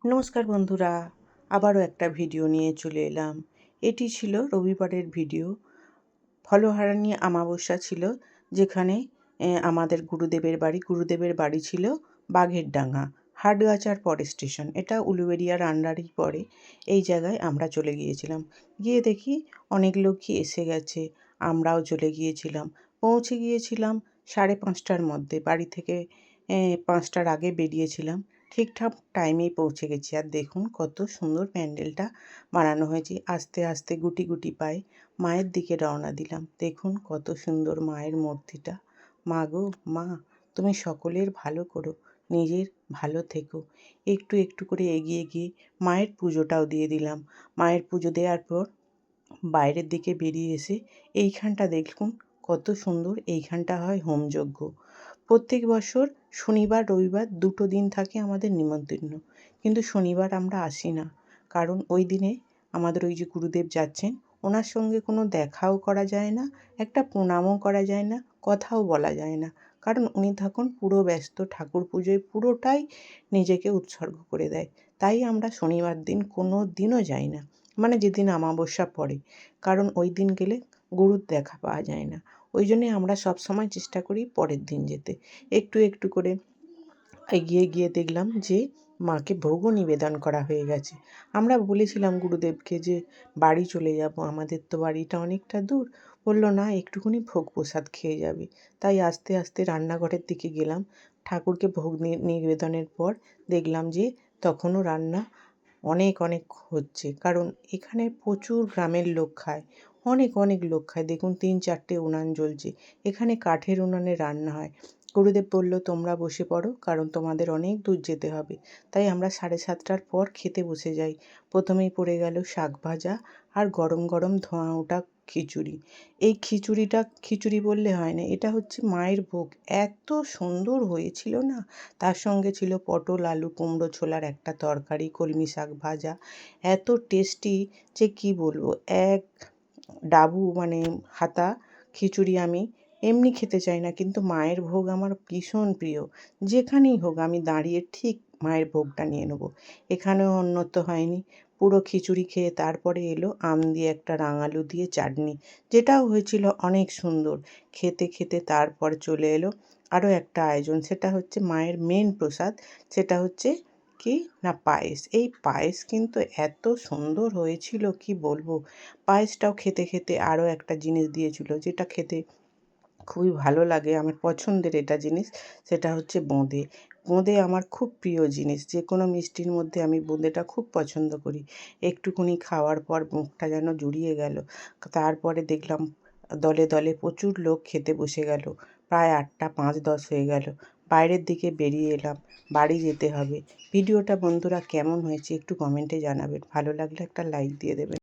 নমস্কার বন্ধুরা, আবারও একটা ভিডিও নিয়ে চলে এলাম। এটি ছিল রবিবারের ভিডিও। ফলহারানি অমাবস্যা ছিল, যেখানে আমাদের গুরুদেবের বাড়ি ছিল বাঘেরডাঙ্গা, হাটগাছার পরে স্টেশন। এটা উলুবেড়িয়ার আন্ডারেই পড়ে। এই জায়গায় আমরা চলে গিয়েছিলাম। গিয়ে দেখি অনেক লোকই এসে গেছে, আমরাও চলে গিয়েছিলাম। পৌঁছে গিয়েছিলাম 5:30টার মধ্যে। বাড়ি থেকে 5টার আগে বেরিয়েছিলাম। ঠিকঠাক টাইমেই পৌঁছে গেছি। আর দেখুন কত সুন্দর প্যান্ডেলটা বানানো হয়েছে। আস্তে আস্তে গুটি গুটি পায়ে মায়ের দিকে রওনা দিলাম। দেখুন কত সুন্দর মায়ের মূর্তিটা। মা গো মা, তুমি সকলের ভালো করো, নিজের ভালো থেকো। একটু একটু করে এগিয়ে গিয়ে মায়ের পুজোটাও দিয়ে দিলাম। মায়ের পুজো দেওয়ার পর বাইরের দিকে বেরিয়ে এসে এইখানটা দেখুন কত সুন্দর। এইখানটা হয় হোমযজ্ঞ। প্রত্যেক বছর শনিবার রবিবার দুটো দিন থাকে আমাদের নিমন্ত্রণ, কিন্তু শনিবার আমরা আসি না। কারণ ওই দিনে আমাদের ওই যে গুরুদেব যাচ্ছেন, ওনার সঙ্গে কোনো দেখাও করা যায় না, একটা প্রণামও করা যায় না, কথাও বলা যায় না। কারণ উনি তখন পুরো ব্যস্ত, ঠাকুর পুজোয় পুরোটাই নিজেকে উৎসর্গ করে দেয়। তাই আমরা শনিবার দিন কোনো দিনও যাই না, মানে যেদিন অমাবস্যা পড়ে। কারণ ওই দিন গেলে গুরুর দেখা পাওয়া যায় না। ওই জন্যে আমরা সব সময় চেষ্টা করি পরের দিন যেতে। একটু একটু করে এগিয়ে গিয়ে দেখলাম যে মাকে ভোগও নিবেদন করা হয়ে গেছে। আমরা বলেছিলাম গুরুদেবকে যে বাড়ি চলে যাব, আমাদের তো বাড়িটা অনেকটা দূর। বললো না, একটুখানি ভোগ প্রসাদ খেয়ে যাবে। তাই আস্তে আস্তে রান্নাঘরের দিকে গেলাম। ঠাকুরকে ভোগ নিবেদনের পর দেখলাম যে তখনও রান্না অনেক অনেক হচ্ছে। কারণ এখানে প্রচুর গ্রামের লোক খায়, অনেক অনেক লোক খায়। দেখুন 3-4টে উনান জ্বলছে। এখানে কাঠের উনানে রান্না হয়। গুরুদেব বলল তোমরা বসে পড়ো, কারণ তোমাদের অনেক দূর যেতে হবে। তাই আমরা 7:30টার পর খেতে বসে যাই। প্রথমেই পড়ে গেল শাক ভাজা আর গরম গরম ধোঁয়া ওঠা খিচুড়ি। এই খিচুড়িটা খিচুড়ি বললে হয় না, এটা হচ্ছে মায়ের ভোগ। এত সুন্দর হয়েছিল না। তার সঙ্গে ছিল পটল আলু কুমড়ো ছোলার একটা তরকারি, কলমি শাক ভাজা। এত টেস্টি যে কী বলবো। এক ডাবু মানে হাতা খিচুড়ি আমি এমনি খেতে চাই না, কিন্তু মায়ের ভোগ আমার ভীষণ প্রিয়। যেখানেই হোক আমি দাঁড়িয়ে ঠিক মায়ের ভোগটা নিয়ে নেবো। এখানেও অন্যত্র হয়নি। পুরো খিচুড়ি খেয়ে তারপরে এলো আম দিয়ে একটা রাঙালু দিয়ে চাটনি, যেটাও হয়েছিল অনেক সুন্দর। খেতে খেতে তারপর চলে এলো আরও একটা আয়োজন। সেটা হচ্ছে মায়ের মেন প্রসাদ। সেটা হচ্ছে কি না, পায়েস। এই পায়েস কিন্তু এত সুন্দর হয়েছিল কি বলবো। পায়েসটাও খেতে খেতে আরও একটা জিনিস দিয়েছিল, যেটা খেতে খুবই ভালো লাগে, আমার পছন্দের এটা জিনিস। সেটা হচ্ছে বোঁদে। বোঁদে আমার খুব প্রিয় জিনিস। যে কোনো মিষ্টির মধ্যে আমি বোঁদেটা খুব পছন্দ করি। একটুখানি খাওয়ার পর মুখটা যেন জুড়িয়ে গেল। তারপরে দেখলাম দলে দলে প্রচুর লোক খেতে বসে গেল। প্রায় 8টা 5-10 হয়ে গেল। বাইরের দিকে বেরিয়ে এলাম, বাড়ি যেতে হবে। ভিডিওটা বন্ধুরা কেমন হয়েছে একটু কমেন্টে জানাবেন। ভালো লাগলে একটা লাইক দিয়ে দেবেন।